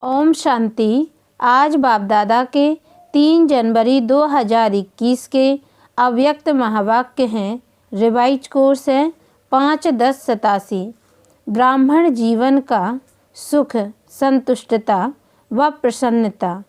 ओम शांति। आज बाप दादा के 3 जनवरी 2021 के अव्यक्त महावाक्य हैं। रिवाइज कोर्स है 5-10-87। ब्राह्मण जीवन का सुख, संतुष्टता व प्रसन्नता।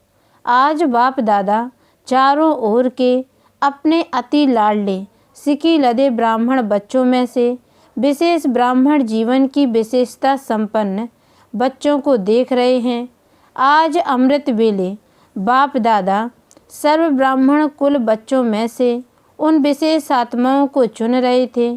आज बाप दादा चारों ओर के अपने अति लाडले सिकी लदे ब्राह्मण बच्चों में से विशेष ब्राह्मण जीवन की विशेषता संपन्न बच्चों को देख रहे हैं। आज अमृत वेले बाप दादा सर्व ब्राह्मण कुल बच्चों में से उन विशेष आत्माओं को चुन रहे थे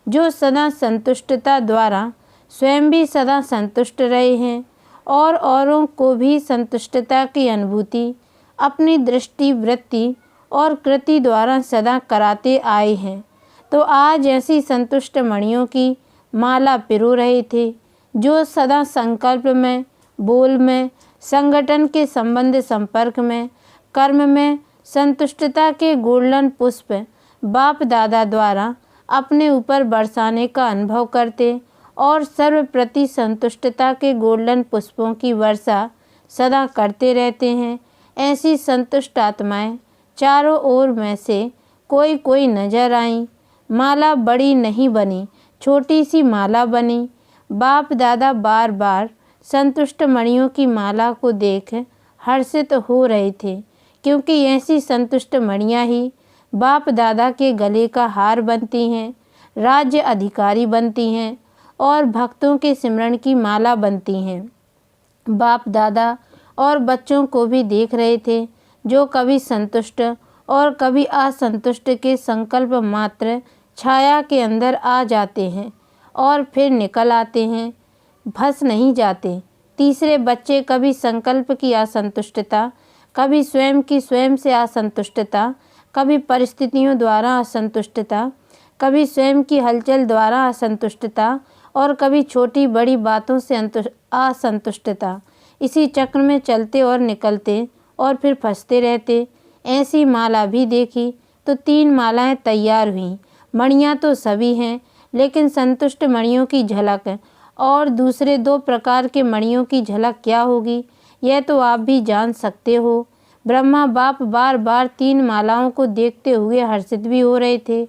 जो सदा संतुष्टता द्वारा स्वयं भी सदा संतुष्ट रहे हैं और औरों को भी संतुष्टता की अनुभूति अपनी दृष्टि, वृत्ति और कृति द्वारा सदा कराते आए हैं। तो आज ऐसी संतुष्ट मणियों की माला पिरो रहे थे जो सदा संकल्प में, बोल में, संगठन के संबंध संपर्क में, कर्म में संतुष्टता के गोल्डन पुष्प बाप दादा द्वारा अपने ऊपर बरसाने का अनुभव करते और सर्व प्रति संतुष्टता के गोल्डन पुष्पों की वर्षा सदा करते रहते हैं। ऐसी संतुष्ट आत्माएं चारों ओर में से कोई कोई नजर आई। माला बड़ी नहीं बनी, छोटी सी माला बनी। बाप दादा बार बार संतुष्ट मणियों की माला को देख हर्षित हो रहे थे, क्योंकि ऐसी संतुष्ट मणियाँ ही बाप दादा के गले का हार बनती हैं, राज्य अधिकारी बनती हैं और भक्तों के सिमरन की माला बनती हैं। बाप दादा और बच्चों को भी देख रहे थे जो कभी संतुष्ट और कभी असंतुष्ट के संकल्प मात्र छाया के अंदर आ जाते हैं और फिर निकल आते हैं, फंस नहीं जाते। तीसरे बच्चे कभी संकल्प की असंतुष्टता, कभी स्वयं की स्वयं से असंतुष्टता, कभी परिस्थितियों द्वारा असंतुष्टता, कभी स्वयं की हलचल द्वारा असंतुष्टता और कभी छोटी बड़ी बातों से असंतुष्टता। इसी चक्र में चलते और निकलते और फिर फंसते रहते। ऐसी माला भी देखी तो 3 मालाएं तैयार हुईं। मणियाँ तो सभी हैं, लेकिन संतुष्ट मणियों की झलक और दूसरे 2 प्रकार के मणियों की झलक क्या होगी, यह तो आप भी जान सकते हो। ब्रह्मा बाप बार बार 3 मालाओं को देखते हुए हर्षित भी हो रहे थे,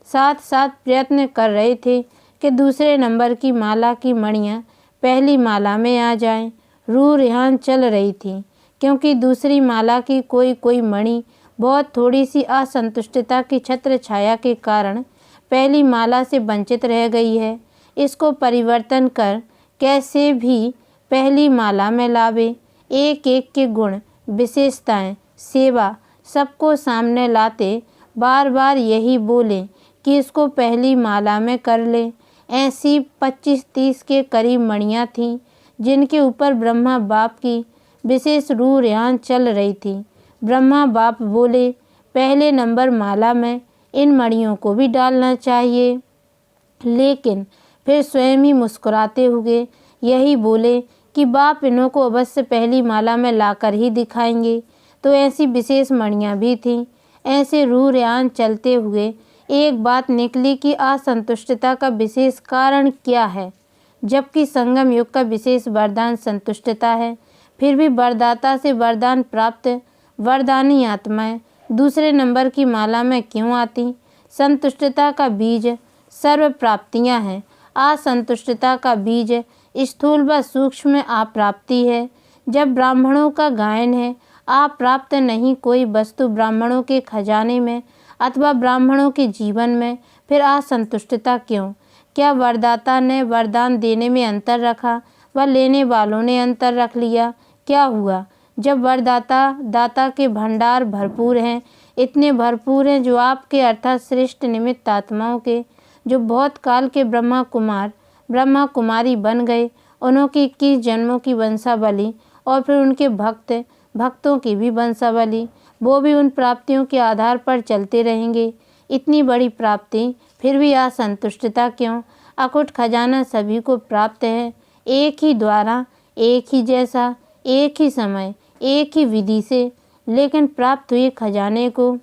साथ साथ प्रयत्न कर रहे थे कि दूसरे नंबर की माला की मणियाँ पहली माला में आ जाएं। रूह रेहान चल रही थी, क्योंकि दूसरी माला की कोई कोई मणि बहुत थोड़ी सी असंतुष्टता की छत्र छाया के कारण पहली माला से वंचित रह गई है। इसको परिवर्तन कर कैसे भी पहली माला में लावे। एक एक के गुण, विशेषताएं, सेवा सबको सामने लाते बार बार यही बोले कि इसको पहली माला में कर ले। ऐसी 25-30 के करीब मणियाँ थीं जिनके ऊपर ब्रह्मा बाप की विशेष रूह रेहान चल रही थी। ब्रह्मा बाप बोले, पहले नंबर माला में इन मणियों को भी डालना चाहिए, लेकिन फिर स्वयं ही मुस्कुराते हुए यही बोले कि बाप इन्हों को अवश्य पहली माला में लाकर ही दिखाएंगे। तो ऐसी विशेष मणियाँ भी थीं। ऐसे रूह रेहान चलते हुए एक बात निकली कि असंतुष्टता का विशेष कारण क्या है, जबकि संगम युग का विशेष वरदान संतुष्टता है। फिर भी वरदाता से वरदान प्राप्त वरदानी आत्माएं दूसरे नंबर की माला में क्यों आती? संतुष्टता का बीज सर्व प्राप्तियां हैं। असंतुष्टता का बीज स्थूल व सूक्ष्म अप्राप्ति है। जब ब्राह्मणों का गायन है, अप्राप्त नहीं कोई वस्तु ब्राह्मणों के खजाने में अथवा ब्राह्मणों के जीवन में, फिर असंतुष्टता क्यों? क्या वरदाता ने वरदान देने में अंतर रखा व लेने वालों ने अंतर रख लिया? क्या हुआ? जब वरदाता दाता के भंडार भरपूर हैं, इतने भरपूर हैं जो आपके अर्थात श्रेष्ठ निमित्त आत्माओं के, जो बहुत काल के ब्रह्मा कुमार ब्रह्मा कुमारी बन गए, उन्हों की 21 जन्मों की वंशावली और फिर उनके भक्तों की भी वंशावली, वो भी उन प्राप्तियों के आधार पर चलते रहेंगे। इतनी बड़ी प्राप्ति, फिर भी असंतुष्टता क्यों? अकुट खजाना सभी को प्राप्त है, एक ही द्वारा, एक ही जैसा, एक ही समय, एक ही विधि से, लेकिन प्राप्त हुए खजाने को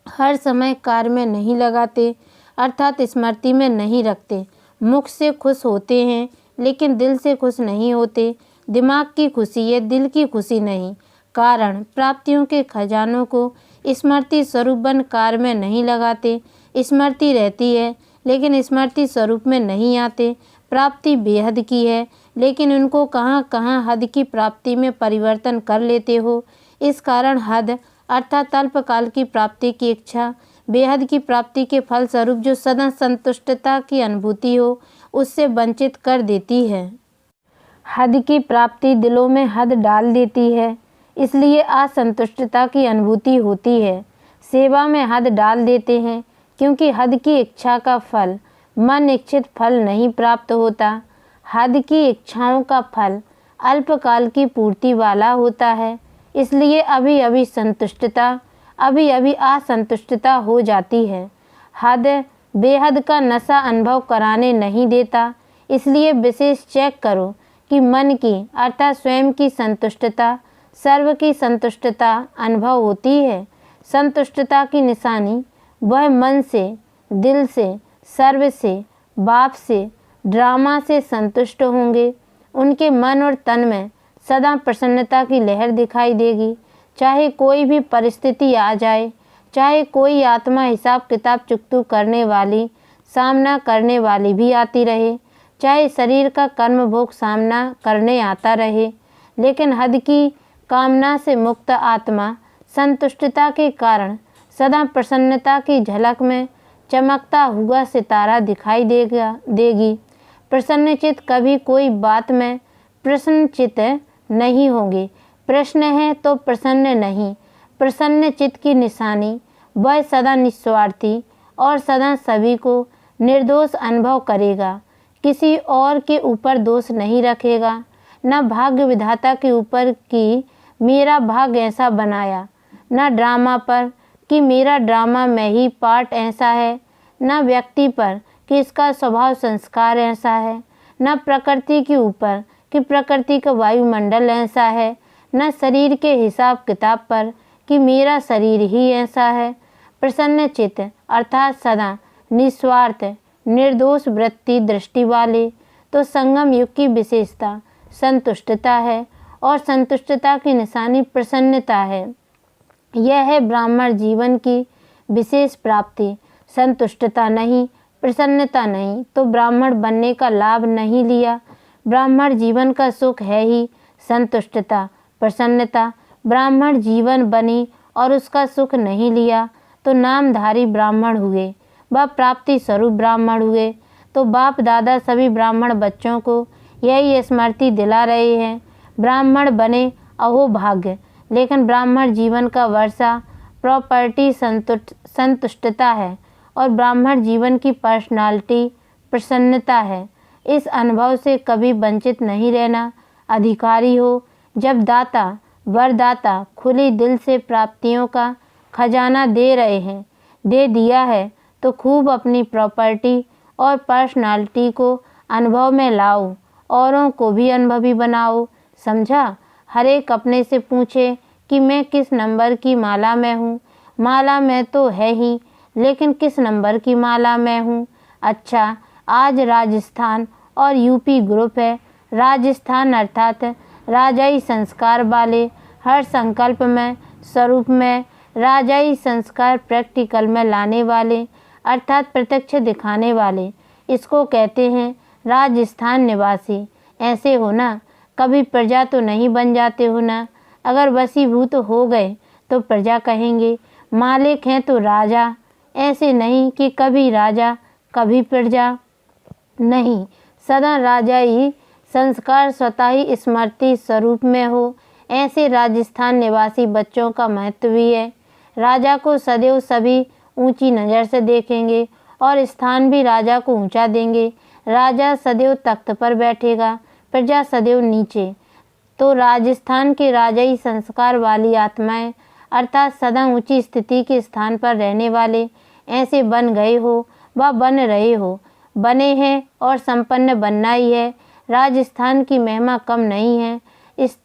हर समय कार्य में नहीं लगाते, अर्थात स्मृति में नहीं रखते। मुख से खुश होते हैं लेकिन दिल से खुश नहीं होते। दिमाग की खुशी है, दिल की खुशी नहीं। कारण प्राप्तियों के खजानों को स्मृति स्वरूप बन कार्य में नहीं लगाते। स्मृति रहती है लेकिन स्मृति स्वरूप में नहीं आते। प्राप्ति बेहद की है लेकिन उनको कहाँ कहाँ हद की प्राप्ति में परिवर्तन कर लेते हो। इस कारण हद अर्थात अल्पकाल की प्राप्ति की इच्छा बेहद की प्राप्ति के फल स्वरूप जो सदा संतुष्टता की अनुभूति हो उससे वंचित कर देती है। हद की प्राप्ति दिलों में हद डाल देती है, इसलिए असंतुष्टता की अनुभूति होती है। सेवा में हद डाल देते हैं क्योंकि हद की इच्छा का फल मन इच्छित फल नहीं प्राप्त होता। हद की इच्छाओं का फल अल्पकाल की पूर्ति वाला होता है, इसलिए अभी अभी संतुष्टता अभी अभी असंतुष्टता हो जाती है। हद बेहद का नशा अनुभव कराने नहीं देता, इसलिए विशेष चेक करो कि मन की अर्थात स्वयं की संतुष्टता सर्व की संतुष्टता अनुभव होती है। संतुष्टता की निशानी वह मन से, दिल से, सर्व से, बाप से, ड्रामा से संतुष्ट होंगे। उनके मन और तन में सदा प्रसन्नता की लहर दिखाई देगी। चाहे कोई भी परिस्थिति आ जाए, चाहे कोई आत्मा हिसाब किताब चुकतू करने वाली, सामना करने वाली भी आती रहे, चाहे शरीर का कर्म भोग सामना करने आता रहे, लेकिन हद की कामना से मुक्त आत्मा संतुष्टता के कारण सदा प्रसन्नता की झलक में चमकता हुआ सितारा दिखाई देगी। प्रसन्नचित्त कभी कोई बात में प्रसन्नचित्त नहीं होंगे। प्रश्न है तो प्रसन्न नहीं। प्रसन्न चित्त की निशानी वह सदा निस्वार्थी और सदा सभी को निर्दोष अनुभव करेगा। किसी और के ऊपर दोष नहीं रखेगा, न भाग्य विधाता के ऊपर कि मेरा भाग्य ऐसा बनाया, न ड्रामा पर कि मेरा ड्रामा में ही पार्ट ऐसा है, न व्यक्ति पर कि इसका स्वभाव संस्कार ऐसा है, न प्रकृति के ऊपर कि प्रकृति का वायुमंडल ऐसा है, न शरीर के हिसाब किताब पर कि मेरा शरीर ही ऐसा है। प्रसन्न चित्त अर्थात सदा निस्वार्थ निर्दोष वृत्ति दृष्टि वाले तो संगम युग की विशेषता संतुष्टता है और संतुष्टता की निशानी प्रसन्नता है। यह है ब्राह्मण जीवन की विशेष प्राप्ति। संतुष्टता नहीं, प्रसन्नता नहीं तो ब्राह्मण बनने का लाभ नहीं लिया। ब्राह्मण जीवन का सुख है ही संतुष्टता, प्रसन्नता। ब्राह्मण जीवन बनी और उसका सुख नहीं लिया तो नामधारी ब्राह्मण हुए, वह प्राप्ति स्वरूप ब्राह्मण हुए। तो बाप दादा सभी ब्राह्मण बच्चों को यही स्मृति दिला रहे हैं, ब्राह्मण बने अहो भाग्य। लेकिन ब्राह्मण जीवन का वर्षा प्रॉपर्टी संतुष्टता है और ब्राह्मण जीवन की पर्सनालिटी प्रसन्नता है। इस अनुभव से कभी वंचित नहीं रहना अधिकारी हो। जब दाता वरदाता खुली दिल से प्राप्तियों का खजाना दे रहे हैं, दे दिया है तो खूब अपनी प्रॉपर्टी और पर्सनालिटी को अनुभव में लाओ, औरों को भी अनुभवी बनाओ। समझा? हर एक अपने से पूछे कि मैं किस नंबर की माला में हूँ। माला में तो है ही, लेकिन किस नंबर की माला में हूँ। अच्छा, आज राजस्थान और यूपी ग्रुप है। राजस्थान अर्थात राजाई संस्कार वाले, हर संकल्प में स्वरूप में राजाई संस्कार प्रैक्टिकल में लाने वाले अर्थात प्रत्यक्ष दिखाने वाले, इसको कहते हैं राजस्थान निवासी। ऐसे हो ना, कभी प्रजा तो नहीं बन जाते हो ना। अगर वशीभूत हो गए तो प्रजा कहेंगे, मालिक हैं तो राजा। ऐसे नहीं कि कभी राजा कभी प्रजा, नहीं, सदा राजाई संस्कार स्वतः ही स्मृति स्वरूप में हो। ऐसे राजस्थान निवासी बच्चों का महत्व भी है। राजा को सदैव सभी ऊंची नज़र से देखेंगे और स्थान भी राजा को ऊंचा देंगे। राजा सदैव तख्त पर बैठेगा, प्रजा सदैव नीचे। तो राजस्थान के राजाई संस्कार वाली आत्माएं अर्थात सदा ऊंची स्थिति के स्थान पर रहने वाले ऐसे बन गए हो व बन रहे हो, बने हैं और संपन्न बनना ही है। राजस्थान की महिमा कम नहीं है। इस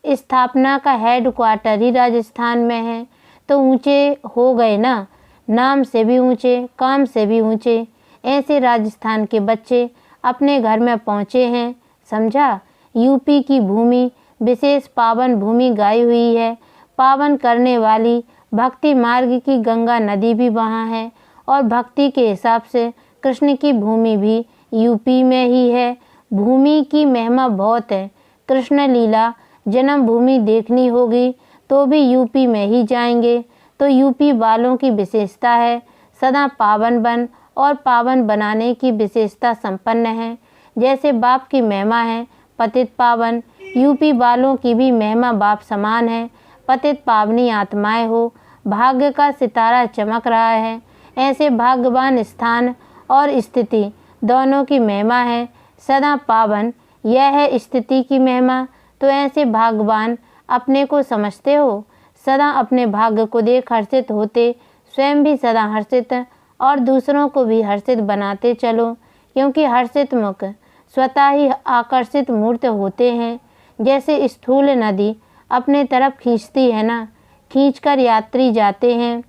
स्थापना का हेड क्वार्टर ही राजस्थान में है, तो ऊंचे हो गए ना, नाम से भी ऊंचे, काम से भी ऊंचे। ऐसे राजस्थान के बच्चे अपने घर में पहुँचे हैं। समझा? यूपी की भूमि विशेष पावन भूमि गाई हुई है। पावन करने वाली भक्ति मार्ग की गंगा नदी भी वहाँ है और भक्ति के हिसाब से कृष्ण की भूमि भी यूपी में ही है। भूमि की महिमा बहुत है। कृष्ण लीला जन्मभूमि देखनी होगी तो भी यूपी में ही जाएंगे। तो यूपी वालों की विशेषता है सदा पावन बन और पावन बनाने की विशेषता संपन्न है। जैसे बाप की महिमा है पतित पावन, यूपी वालों की भी महिमा बाप समान है। पतित पावनी आत्माएं हो, भाग्य का सितारा चमक रहा है। ऐसे भाग्यवान स्थान और स्थिति दोनों की महिमा है सदा पावन। यह है स्थिति की महिमा। तो ऐसे भाग्यवान अपने को समझते हो, सदा अपने भाग्य को देख हर्षित होते, स्वयं भी सदा हर्षित और दूसरों को भी हर्षित बनाते चलो, क्योंकि हर्षित मुख स्वतः ही आकर्षित मूर्त होते हैं। जैसे स्थूल नदी अपने तरफ खींचती है ना, खींचकर यात्री जाते हैं,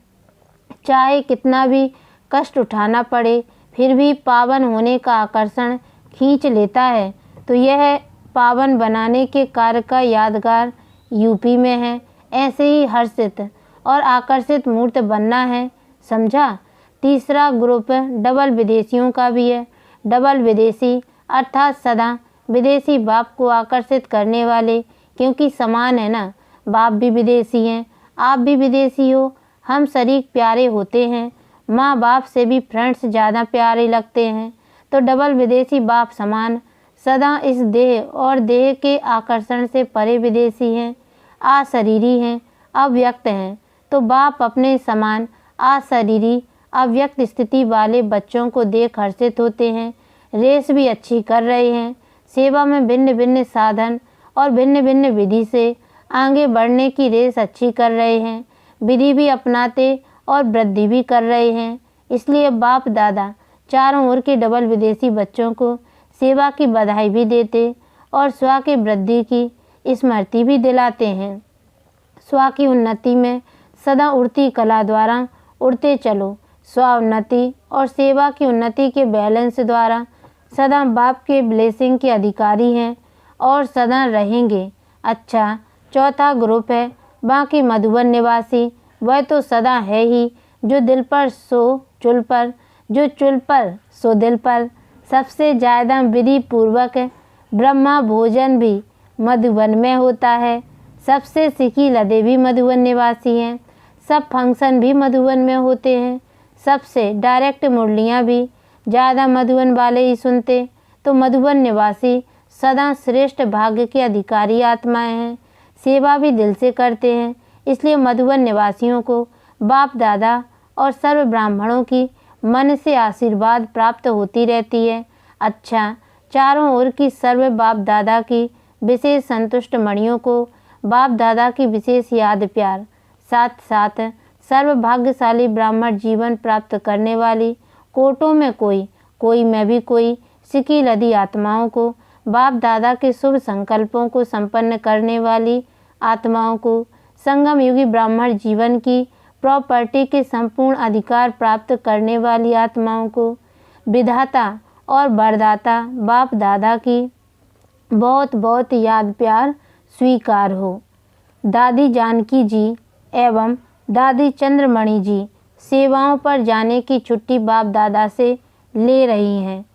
चाहे कितना भी कष्ट उठाना पड़े फिर भी पावन होने का आकर्षण खींच लेता है। तो यह पावन बनाने के कार्य का यादगार यूपी में है। ऐसे ही हर्षित और आकर्षित मूर्त बनना है, समझा। तीसरा ग्रुप डबल विदेशियों का भी है। डबल विदेशी अर्थात सदा विदेशी बाप को आकर्षित करने वाले, क्योंकि समान है ना, बाप भी विदेशी हैं, आप भी विदेशी हो, हम शरीक प्यारे होते हैं, माँ बाप से भी फ्रेंड्स ज़्यादा प्यारे लगते हैं। तो डबल विदेशी बाप समान सदा इस देह और देह के आकर्षण से परे विदेशी हैं, अशरीरी हैं, अव्यक्त हैं। तो बाप अपने समान अशरीरी अव्यक्त स्थिति वाले बच्चों को देख हर्षित होते हैं। रेस भी अच्छी कर रहे हैं, सेवा में भिन्न भिन्न साधन और भिन्न भिन्न विधि से आगे बढ़ने की रेस अच्छी कर रहे हैं। विधि भी अपनाते और वृद्धि भी कर रहे हैं। इसलिए बाप दादा चारों ओर के डबल विदेशी बच्चों को सेवा की बधाई भी देते और स्व की वृद्धि की स्मृति भी दिलाते हैं। स्व की उन्नति में सदा उड़ती कला द्वारा उड़ते चलो। स्व उन्नति और सेवा की उन्नति के बैलेंस द्वारा सदा बाप के ब्लेसिंग के अधिकारी हैं और सदा रहेंगे। अच्छा, चौथा ग्रुप है बाकी मधुबन निवासी। वह तो सदा है ही, जो दिल पर सो चुल पर, जो चुल पर सो दिल पर। सबसे ज़्यादा विधि पूर्वक ब्रह्मा भोजन भी मधुबन में होता है। सबसे सिखी लदे भी मधुबन निवासी हैं। सब फंक्शन भी मधुबन में होते हैं। सबसे डायरेक्ट मुरलियाँ भी ज़्यादा मधुबन वाले ही सुनते। तो मधुबन निवासी सदा श्रेष्ठ भाग्य के अधिकारी आत्माएं हैं। सेवा भी दिल से करते हैं। इसलिए मधुबन निवासियों को बाप दादा और सर्व ब्राह्मणों की मन से आशीर्वाद प्राप्त होती रहती है। अच्छा, चारों ओर की सर्व बाप दादा की विशेष संतुष्ट मणियों को बाप दादा की विशेष याद प्यार, साथ साथ सर्व भाग्यशाली ब्राह्मण जीवन प्राप्त करने वाली कोटों में कोई में भी कोई सिकी लदी आत्माओं को, बाप दादा के शुभ संकल्पों को संपन्न करने वाली आत्माओं को, संगम युगी ब्राह्मण जीवन की प्रॉपर्टी के संपूर्ण अधिकार प्राप्त करने वाली आत्माओं को, विधाता और वरदाता बाप दादा की बहुत बहुत याद प्यार स्वीकार हो। दादी जानकी जी एवं दादी चंद्रमणि जी सेवाओं पर जाने की छुट्टी बाप दादा से ले रही हैं।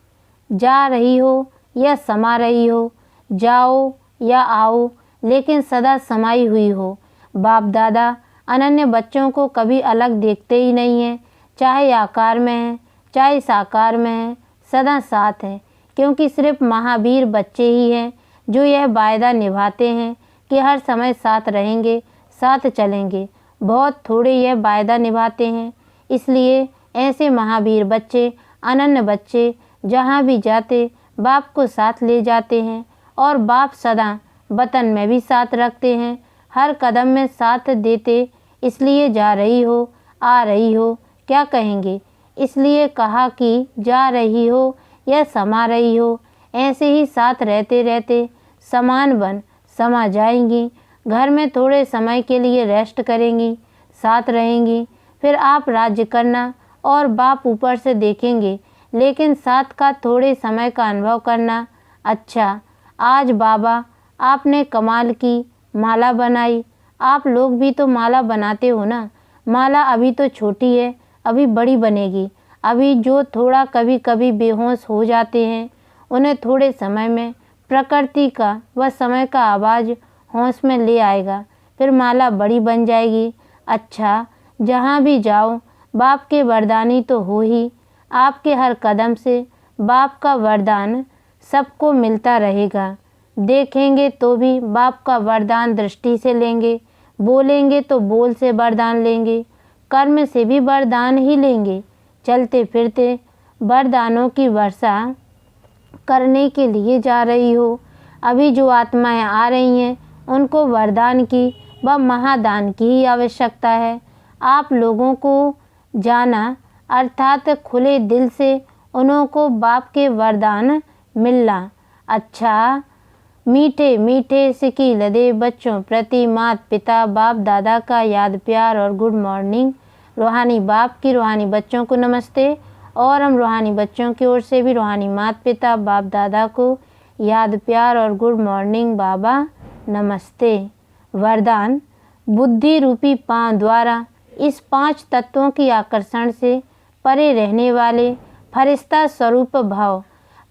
जा रही हो या समा रही हो, जाओ या आओ, लेकिन सदा समाई हुई हो। बाप दादा अनन्य बच्चों को कभी अलग देखते ही नहीं हैं, चाहे आकार में है चाहे साकार में है, सदा साथ है। क्योंकि सिर्फ महावीर बच्चे ही हैं जो यह वायदा निभाते हैं कि हर समय साथ रहेंगे, साथ चलेंगे। बहुत थोड़े यह वायदा निभाते हैं। इसलिए ऐसे महावीर बच्चे, अनन्य बच्चे जहाँ भी जाते बाप को साथ ले जाते हैं और बाप सदा वतन में भी साथ रखते हैं, हर कदम में साथ देते। इसलिए जा रही हो, आ रही हो, क्या कहेंगे। इसलिए कहा कि जा रही हो या समा रही हो, ऐसे ही साथ रहते रहते समान बन समा जाएंगी। घर में थोड़े समय के लिए रेस्ट करेंगी, साथ रहेंगी, फिर आप राज्य करना और बाप ऊपर से देखेंगे, लेकिन साथ का थोड़े समय का अनुभव करना। अच्छा, आज बाबा आपने कमाल की माला बनाई। आप लोग भी तो माला बनाते हो ना। माला अभी तो छोटी है, अभी बड़ी बनेगी। अभी जो थोड़ा कभी कभी बेहोश हो जाते हैं उन्हें थोड़े समय में प्रकृति का व समय का आवाज़ होश में ले आएगा, फिर माला बड़ी बन जाएगी। अच्छा, जहाँ भी जाओ बाप के वरदानी तो हो ही। आपके हर कदम से बाप का वरदान सबको मिलता रहेगा। देखेंगे तो भी बाप का वरदान दृष्टि से लेंगे, बोलेंगे तो बोल से वरदान लेंगे, कर्म से भी वरदान ही लेंगे। चलते फिरते वरदानों की वर्षा करने के लिए जा रही हो। अभी जो आत्माएं आ रही हैं उनको वरदान की व महादान की ही आवश्यकता है। आप लोगों को जाना अर्थात खुले दिल से उन्हों को बाप के वरदान मिलना। अच्छा, मीठे मीठे सिकी लदे बच्चों प्रति माता पिता बाप दादा का याद प्यार और गुड मॉर्निंग। रूहानी बाप की रूहानी बच्चों को नमस्ते। और हम रूहानी बच्चों की ओर से भी रूहानी माता पिता बाप दादा को याद प्यार और गुड मॉर्निंग बाबा नमस्ते। वरदान, बुद्धि रूपी पांव द्वारा इस 5 तत्वों की आकर्षण से परे रहने वाले फरिश्ता स्वरूप भाव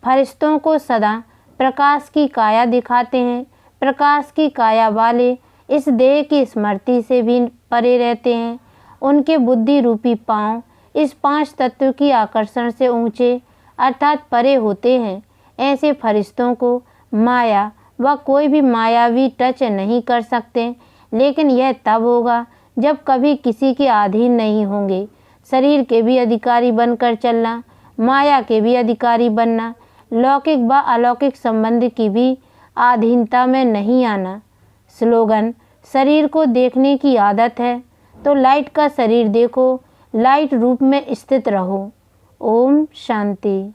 फरिश्तों को सदा प्रकाश की काया दिखाते हैं। प्रकाश की काया वाले इस देह की स्मृति से भी परे रहते हैं। उनके बुद्धि रूपी पांव इस 5 तत्व की आकर्षण से ऊंचे अर्थात परे होते हैं। ऐसे फरिश्तों को माया व कोई भी मायावी टच नहीं कर सकते, लेकिन यह तब होगा जब कभी किसी के अधीन नहीं होंगे। शरीर के भी अधिकारी बनकर चलना, माया के भी अधिकारी बनना, लौकिक व अलौकिक संबंध की भी अधीनता में नहीं आना। स्लोगन, शरीर को देखने की आदत है तो लाइट का शरीर देखो, लाइट रूप में स्थित रहो। ओम शांति।